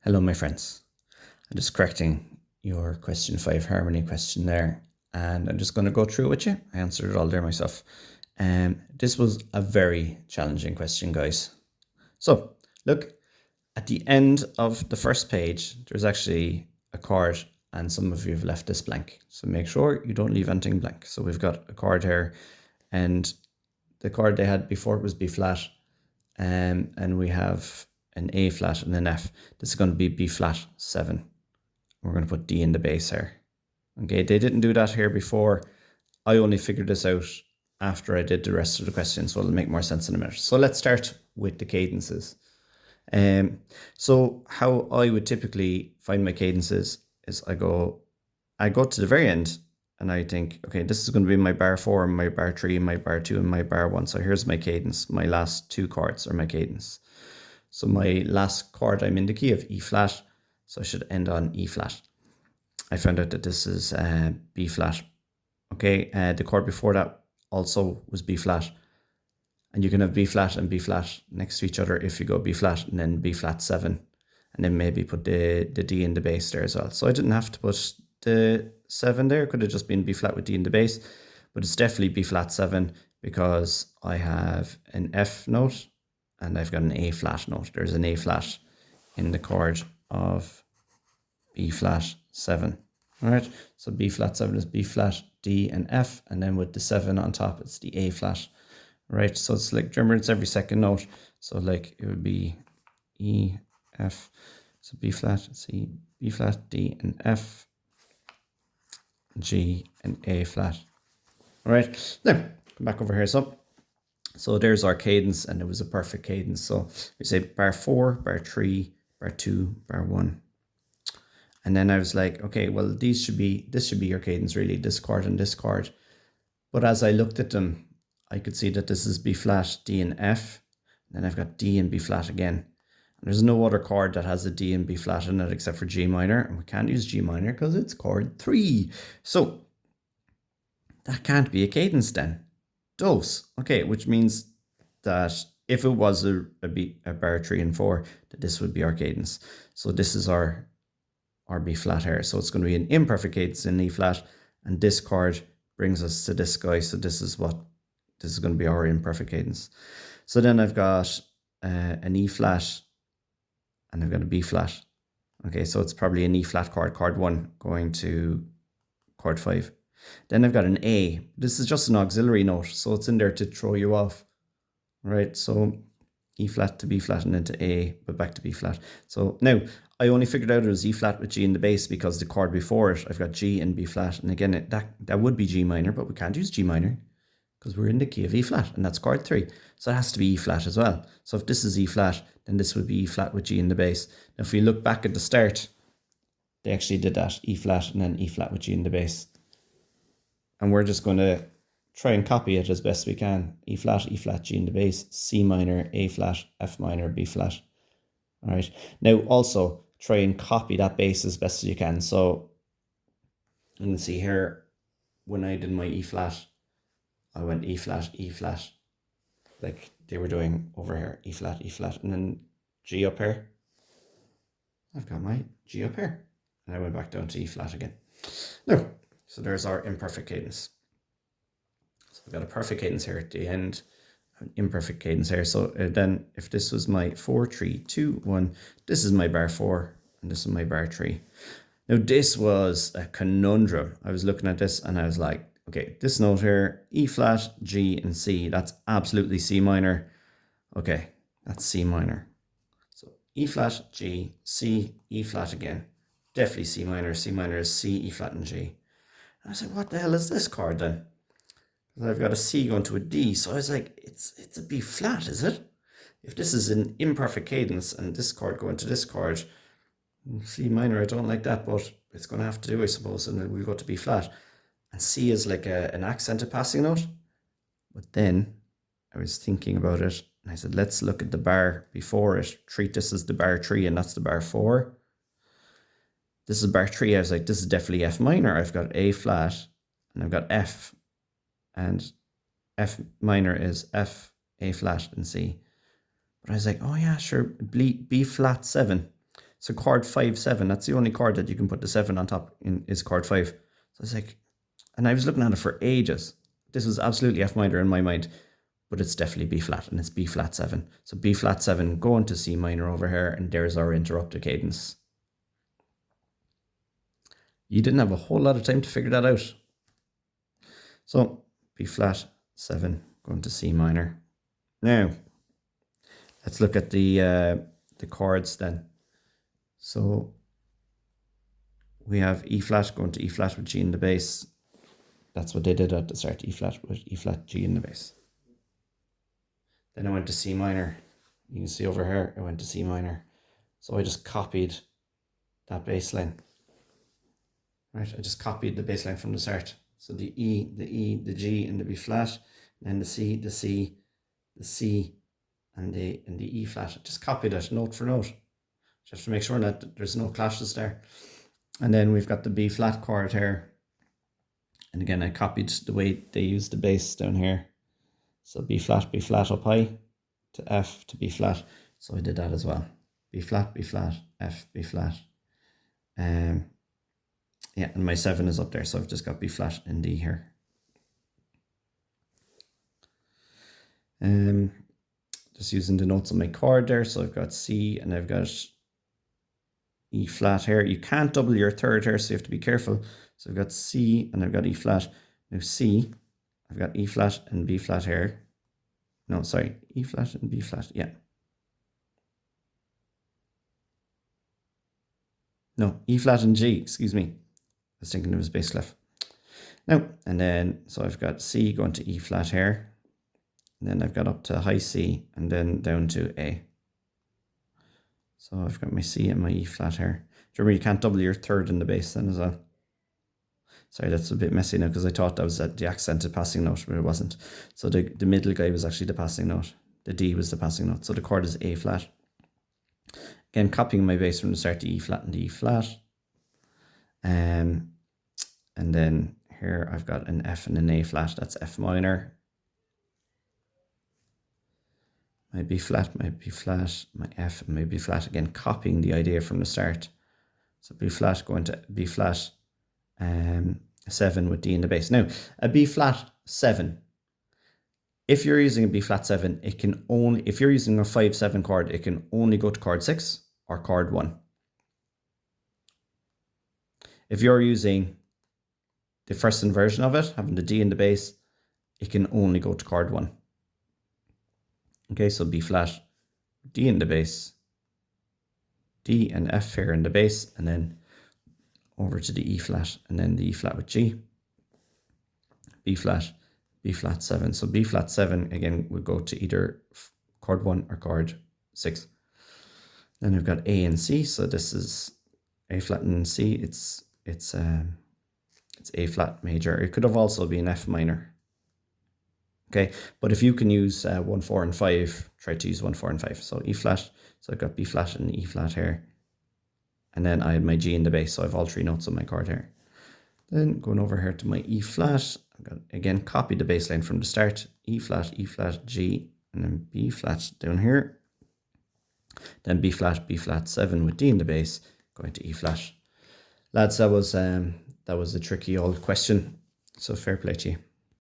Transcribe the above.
Hello, my friends. I'm just correcting your question 5 harmony question there, and I'm just going to go through it with you. I answered it all there myself. This was a very challenging question, guys. So, look, at the end of the first page, there's actually a chord, and some of you have left this blank. So make sure you don't leave anything blank. So we've got a chord here, and the chord they had before it was B flat, and we have an A flat and an F. This is going to be B flat 7. We're going to put D in the bass here. Okay, they didn't do that here before. I only figured this out after I did the rest of the question, so it'll make more sense in a minute. So let's start with the cadences. So how I would typically find my cadences is I go to the very end and I think, okay, this is going to be my bar 4, my bar 3, my bar 2, and my bar 1. So here's my cadence. My last two chords are my cadence. So my last chord, I'm in the key of E flat, so I should end on E flat. I found out that this is B flat. Okay, the chord before that also was B flat. And you can have B flat and B flat next to each other if you go B flat and then B flat 7. And then maybe put the D in the bass there as well. So I didn't have to put the 7 there. It could have just been B flat with D in the bass. But it's definitely B flat 7 because I have an F note and I've got an A flat note. There's an A flat in the chord of B flat 7. All right, so B flat 7 is B flat, D, and F, and then with the 7 on top, it's the A flat. Right, so it's like, remember, it's every second note. So like it would be E, F, so B flat, C, B flat, D, and F, G, and A flat. All right, now come back over here. So there's our cadence, and it was a perfect cadence. So we say bar 4, bar 3, bar 2, bar 1. And then I was like, okay, well, this should be your cadence, really, this chord and this chord. But as I looked at them, I could see that this is B flat, D, and F. And then I've got D and B flat again. And there's no other chord that has a D and B flat in it except for G minor. And we can't use G minor because it's chord 3. So that can't be a cadence then. Dose. Okay, which means that if it was a bar 3 and 4, that this would be our cadence. So this is our B flat here. So it's going to be an imperfect cadence in E flat, and this chord brings us to this guy. So this is going to be our imperfect cadence. So then I've got an E flat and I've got a B flat. Okay, so it's probably an E flat chord 1 going to chord 5. Then I've got an A. This is just an auxiliary note, so it's in there to throw you off. Right, so E flat to B flat and then to A, but back to B flat. So now I only figured out it was E flat with G in the bass because the chord before it, I've got G and B flat. And again, that would be G minor, but we can't use G minor because we're in the key of E flat, and that's chord 3. So it has to be E flat as well. So if this is E flat, then this would be E flat with G in the bass. Now if we look back at the start, they actually did that, E flat and then E flat with G in the bass. And we're just going to try and copy it as best we can. E flat, G in the bass, C minor, A flat, F minor, B flat. All right. Now also try and copy that bass as best as you can. So you can see here, when I did my E flat, I went E flat, like they were doing over here, E flat, and then G up here. I've got my G up here. And I went back down to E flat again. Now, so there's our imperfect cadence. So I've got a perfect cadence here at the end, an imperfect cadence here. So then if this was my 4, 3, 2, 1, this is my bar 4 and this is my bar 3. Now this was a conundrum. I was looking at this and I was like, okay, this note here, E flat, G, and C, that's absolutely C minor. Okay, that's C minor. So E flat, G, C, E flat again. Definitely C minor. C minor is C, E flat, and G. And I was like, what the hell is this chord then? I've got a C going to a D, so I was like, it's a B flat, is it? If this is an imperfect cadence and this chord going to this chord, C minor, I don't like that, but it's going to have to do, I suppose, and then we'll go to B flat. And C is like an accented passing note. But then I was thinking about it, and I said, let's look at the bar before it. Treat this as the bar 3, and that's the bar 4. This is bar 3. I was like, this is definitely F minor. I've got A flat, and I've got F. And F minor is F, A flat, and C. But I was like, oh yeah, sure, B flat 7. So chord 5, 7, that's the only chord that you can put the 7 on top in is chord 5. So I was like, and I was looking at it for ages. This was absolutely F minor in my mind, but it's definitely B flat, and it's B flat 7. So B flat 7 going to C minor over here, and there's our interrupted cadence. You didn't have a whole lot of time to figure that out. So B flat 7 going to C minor. Now, let's look at the chords then. So we have E flat going to E flat with G in the bass. That's what they did at the start, E flat with E flat, G in the bass. Then I went to C minor. You can see over here, I went to C minor. So I just copied that bass line. Right, I just copied the bass line from the start. So the E, the G, and the B flat, and then the C, the C, the C, and the E flat. I just copied it note for note. Just to make sure that there's no clashes there. And then we've got the B flat chord here. And again, I copied the way they use the bass down here. So B flat up high to F to B flat. So I did that as well. B flat, F, B flat. Yeah, and my 7 is up there, so I've just got B flat and D here. Just using the notes on my chord there, so I've got C and I've got E flat here. You can't double your third here, so you have to be careful. So I've got C and I've got E flat. Now C, I've got E flat and B flat here. No, sorry, E flat and B flat, yeah. No, E flat and G, excuse me. I was thinking it was bass clef. Now, and then, so I've got C going to E flat here. And then I've got up to high C and then down to A. So I've got my C and my E flat here. Remember, you can't double your third in the bass then as well. Sorry, that's a bit messy now because I thought that was the accented passing note, but it wasn't. So the middle guy was actually the passing note. The D was the passing note. So the chord is A flat. Again, copying my bass from the start to E flat and E flat. And then here I've got an F and an A flat. That's F minor. My B flat, my B flat, my F and my B flat. Again, copying the idea from the start. So B flat going to B flat 7 with D in the bass. Now, a B flat 7. If you're using a B flat 7, it can only, if you're using a 5-7 chord, it can only go to chord 6 or chord 1. If you're using the first inversion of it, having the D in the bass, it can only go to chord 1. Okay, so B flat, D in the bass, D and F here in the bass, and then over to the E flat, and then the E flat with G, B flat 7. So B flat 7 again would go to either chord 1 or chord 6. Then we've got A and C. So this is A flat and C. It's A flat major. It could have also been F minor. Okay, but if you can use 1, 4, and 5, try to use 1, 4, and 5. So E flat. So I've got B flat and E flat here. And then I had my G in the bass, so I have all 3 notes on my chord here. Then going over here to my E flat, I've got, again, copied the bass line from the start. E flat, G, and then B flat down here. Then B flat 7 with D in the bass, going to E flat. Lads, that was a tricky old question, so fair play to you.